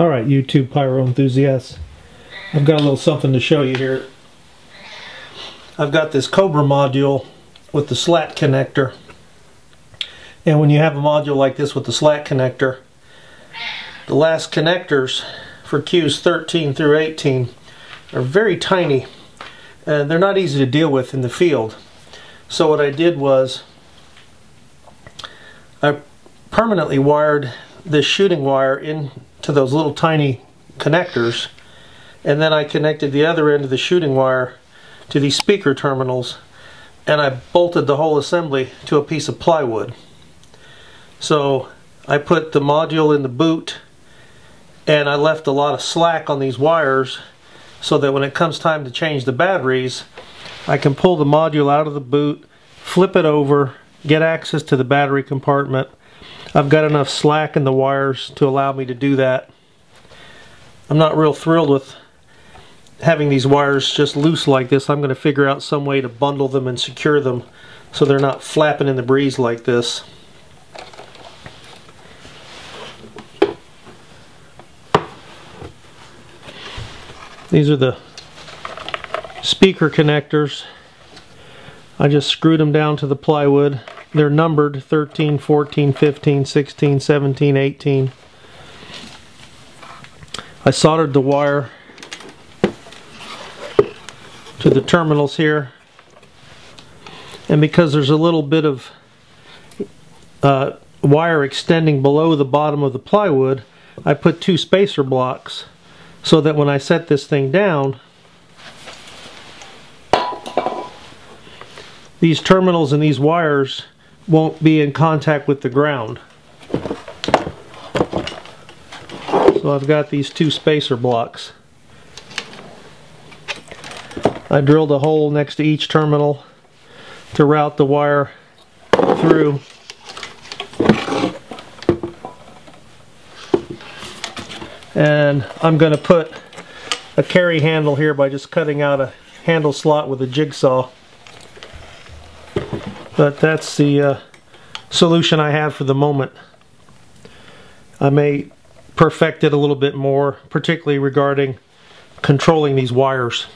Alright, YouTube pyro enthusiasts, I've got a little something to show you here. I've got this Cobra module with the Slat connector, and when you have a module like this with the Slat connector, the last connectors for Qs 13 through 18 are very tiny and they're not easy to deal with in the field. So what I did was I permanently wired this shooting wire into those little tiny connectors, and then I connected the other end of the shooting wire to these speaker terminals, and I bolted the whole assembly to a piece of plywood. So I put the module in the boot, and I left a lot of slack on these wires so that when it comes time to change the batteries, I can pull the module out of the boot, flip it over, get access to the battery compartment. I've got enough slack in the wires to allow me to do that. I'm not real thrilled with having these wires just loose like this. I'm going to figure out some way to bundle them and secure them so they're not flapping in the breeze like this. These are the speaker connectors. I just screwed them down to the plywood. They're numbered 13, 14, 15, 16, 17, 18. I soldered the wire to the terminals here, and because there's a little bit of wire extending below the bottom of the plywood, I put two spacer blocks so that when I set this thing down, these terminals and these wires won't be in contact with the ground. So I've got these two spacer blocks. I drilled a hole next to each terminal to route the wire through. And I'm going to put a carry handle here by just cutting out a handle slot with a jigsaw. But that's the solution I have for the moment. I may perfect it a little bit more, particularly regarding controlling these wires.